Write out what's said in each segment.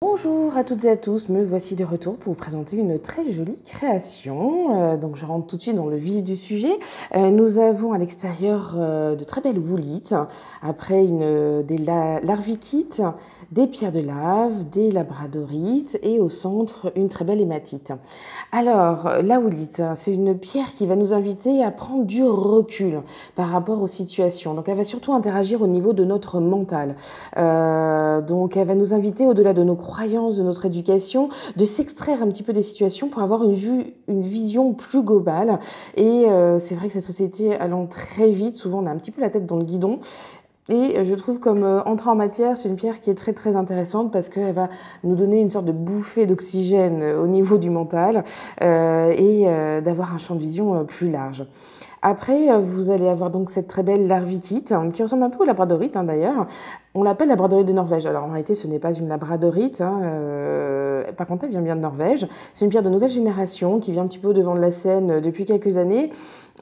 Bonjour à toutes et à tous, me voici de retour pour vous présenter une très jolie création. Donc je rentre tout de suite dans le vif du sujet. Nous avons à l'extérieur de très belles woulites, après des larviquites, des pierres de lave, des labradorites et au centre une très belle hématite. Alors la woolite, c'est une pierre qui va nous inviter à prendre du recul par rapport aux situations. Donc elle va surtout interagir au niveau de notre mental. Donc elle va nous inviter au-delà de nos croyances, de notre éducation, de s'extraire un petit peu des situations pour avoir une vision plus globale. Et c'est vrai que cette société allant très vite, souvent on a un petit peu la tête dans le guidon. Et je trouve comme entrer en matière, c'est une pierre qui est très très intéressante parce qu'elle va nous donner une sorte de bouffée d'oxygène au niveau du mental et d'avoir un champ de vision plus large. Après, vous allez avoir donc cette très belle larviquite qui ressemble un peu au labradorite d'ailleurs. On l'appelle labradorite de Norvège. Alors en réalité, ce n'est pas une labradorite. Par contre, elle vient bien de Norvège. C'est une pierre de nouvelle génération qui vient un petit peu au devant de la scène depuis quelques années.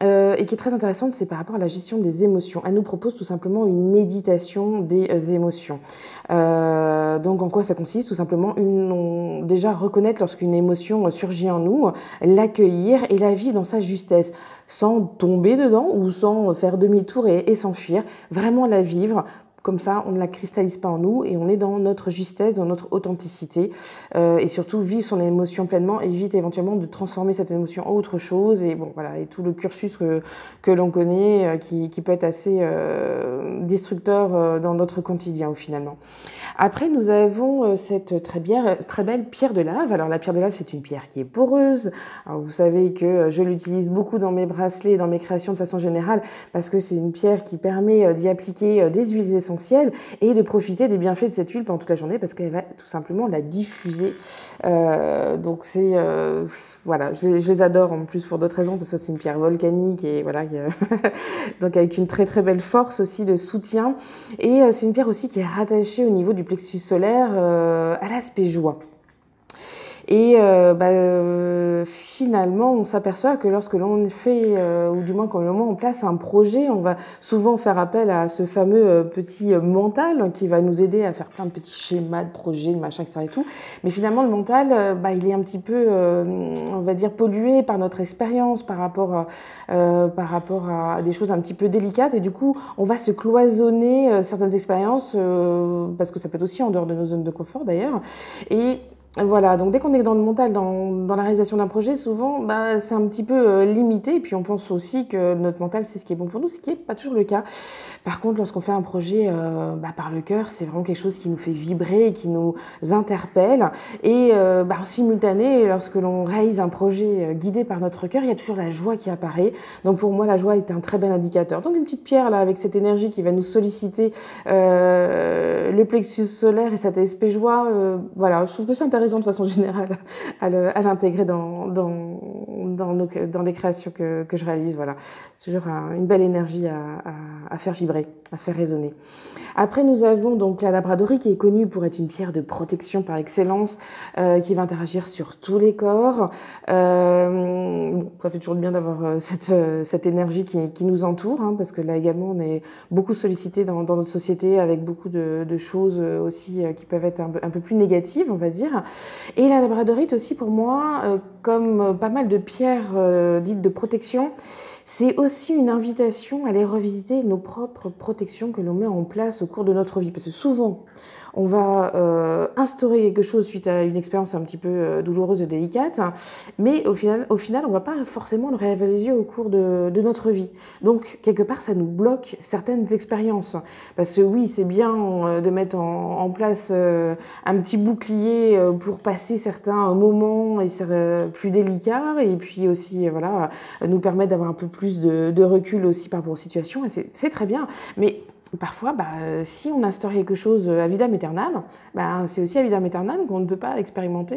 Et qui est très intéressante, c'est par rapport à la gestion des émotions. Elle nous propose tout simplement une méditation des émotions. Donc en quoi ça consiste? Tout simplement, déjà reconnaître lorsqu'une émotion surgit en nous, l'accueillir et la vivre dans sa justesse, sans tomber dedans ou sans faire demi-tour et s'enfuir. Vraiment la vivre. Comme ça, on ne la cristallise pas en nous et on est dans notre justesse, dans notre authenticité. Et surtout, vivre son émotion pleinement évite éventuellement de transformer cette émotion en autre chose. Et bon, voilà, et tout le cursus que l'on connaît qui peut être assez destructeur dans notre quotidien finalement. Après, nous avons cette très belle pierre de lave. Alors la pierre de lave, c'est une pierre qui est poreuse. Alors, vous savez que je l'utilise beaucoup dans mes bracelets, dans mes créations de façon générale, parce que c'est une pierre qui permet d'y appliquer des huiles essentielles et de profiter des bienfaits de cette huile pendant toute la journée, parce qu'elle va tout simplement la diffuser. Donc c'est voilà, je les adore en plus pour d'autres raisons, parce que c'est une pierre volcanique et voilà, donc avec une très très belle force aussi de soutien. Et c'est une pierre aussi qui est rattachée au niveau du plexus solaire à l'aspect joie. Et finalement, on s'aperçoit que lorsque l'on fait, ou du moins quand on place un projet, on va souvent faire appel à ce fameux petit mental qui va nous aider à faire plein de petits schémas de projets, de machin, etc. et tout. Mais finalement, le mental, il est un petit peu, on va dire, pollué par notre expérience, par rapport à des choses un petit peu délicates. Et du coup, on va se cloisonner certaines expériences, parce que ça peut être aussi en dehors de nos zones de confort d'ailleurs. Et voilà, donc dès qu'on est dans le mental, dans la réalisation d'un projet, souvent, c'est un petit peu limité. Et puis on pense aussi que notre mental, c'est ce qui est bon pour nous, ce qui n'est pas toujours le cas. Par contre, lorsqu'on fait un projet par le cœur, c'est vraiment quelque chose qui nous fait vibrer, qui nous interpelle. Et en simultané, lorsque l'on réalise un projet guidé par notre cœur, il y a toujours la joie qui apparaît. Donc pour moi, la joie est un très bel indicateur. Donc une petite pierre là, avec cette énergie qui va nous solliciter le plexus solaire et cet aspect joie, voilà, je trouve que c'est intéressant de façon générale à l'intégrer dans les créations que je réalise. Voilà. C'est toujours une belle énergie à faire vibrer, à faire résonner. Après, nous avons donc la labradorite qui est connue pour être une pierre de protection par excellence, qui va interagir sur tous les corps. Ça fait toujours bien d'avoir cette énergie qui nous entoure, parce que là également, on est beaucoup sollicité dans notre société avec beaucoup de choses aussi qui peuvent être un peu plus négatives, on va dire. Et la labradorite aussi, pour moi, comme pas mal de pierres dites de protection, c'est aussi une invitation à aller revisiter nos propres protections que l'on met en place au cours de notre vie. Parce que souvent, on va instaurer quelque chose suite à une expérience un petit peu douloureuse et délicate, mais au final, on ne va pas forcément le réaliser au cours de notre vie. Donc, quelque part, ça nous bloque certaines expériences. Parce que oui, c'est bien de mettre en place un petit bouclier pour passer certains moments et plus délicats, et puis aussi, voilà, nous permettre d'avoir un peu plus de recul aussi par rapport aux situations, et c'est très bien. Mais parfois, si on instaure quelque chose à vitam aeternam, c'est aussi à vitam aeternam qu'on ne peut pas expérimenter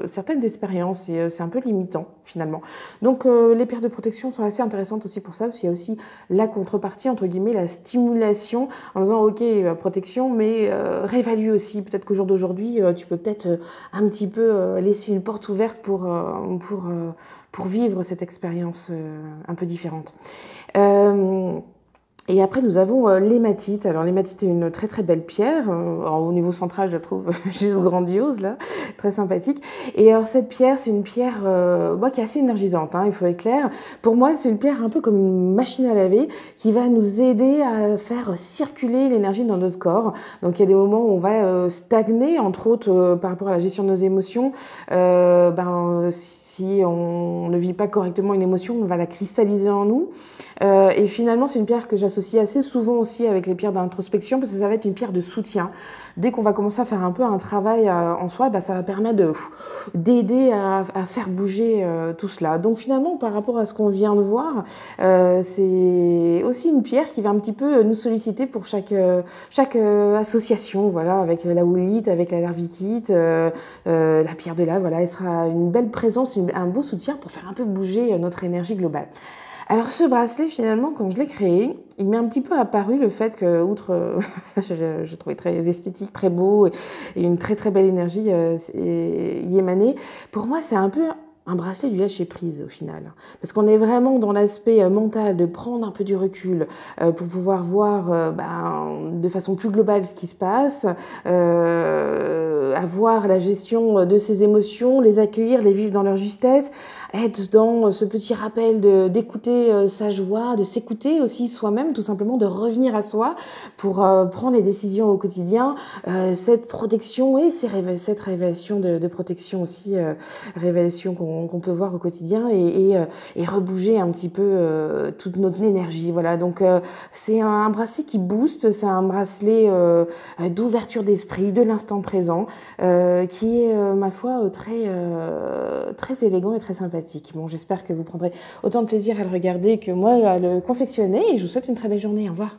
certaines expériences, et c'est un peu limitant finalement. Donc les pierres de protection sont assez intéressantes aussi pour ça, parce qu'il y a aussi la contrepartie, entre guillemets, la stimulation, en disant ok, protection, mais réévalue aussi, peut-être qu'au jour d'aujourd'hui, tu peux peut-être un petit peu laisser une porte ouverte pour vivre cette expérience un peu différente. Et après, nous avons l'hématite. Alors, l'hématite est une très très belle pierre. Au niveau central, je la trouve juste grandiose, là, très sympathique. Et alors, cette pierre, c'est une pierre qui est assez énergisante, hein, il faut être clair. Pour moi, c'est une pierre un peu comme une machine à laver qui va nous aider à faire circuler l'énergie dans notre corps. Donc, il y a des moments où on va stagner, entre autres, par rapport à la gestion de nos émotions. Si on ne vit pas correctement une émotion, on va la cristalliser en nous. Et finalement, c'est une pierre que j'associe assez souvent aussi avec les pierres d'introspection parce que ça va être une pierre de soutien. Dès qu'on va commencer à faire un peu un travail en soi, ça va permettre d'aider à faire bouger tout cela. Donc finalement, par rapport à ce qu'on vient de voir, c'est aussi une pierre qui va un petit peu nous solliciter pour chaque association, voilà, avec la houlite, avec la larvikite, la pierre de lave, voilà, elle sera une belle présence, un beau soutien pour faire un peu bouger notre énergie globale. Alors ce bracelet, finalement, quand je l'ai créé, il m'est un petit peu apparu le fait que, outre, je trouvais très esthétique, très beau, et une très très belle énergie y émanait, pour moi c'est un peu un bracelet du lâcher prise au final. Parce qu'on est vraiment dans l'aspect mental, de prendre un peu du recul pour pouvoir voir de façon plus globale ce qui se passe, avoir la gestion de ses émotions, les accueillir, les vivre dans leur justesse, être dans ce petit rappel d'écouter sa joie, de s'écouter aussi soi-même, tout simplement de revenir à soi pour prendre les décisions au quotidien, cette protection et cette révélation de protection aussi, révélation qu'on peut voir au quotidien et rebouger un petit peu toute notre énergie. Voilà, donc c'est un bracelet qui booste, c'est un bracelet d'ouverture d'esprit, de l'instant présent, qui est, ma foi, très élégant et très sympathique. Bon, j'espère que vous prendrez autant de plaisir à le regarder que moi à le confectionner et je vous souhaite une très belle journée. Au revoir.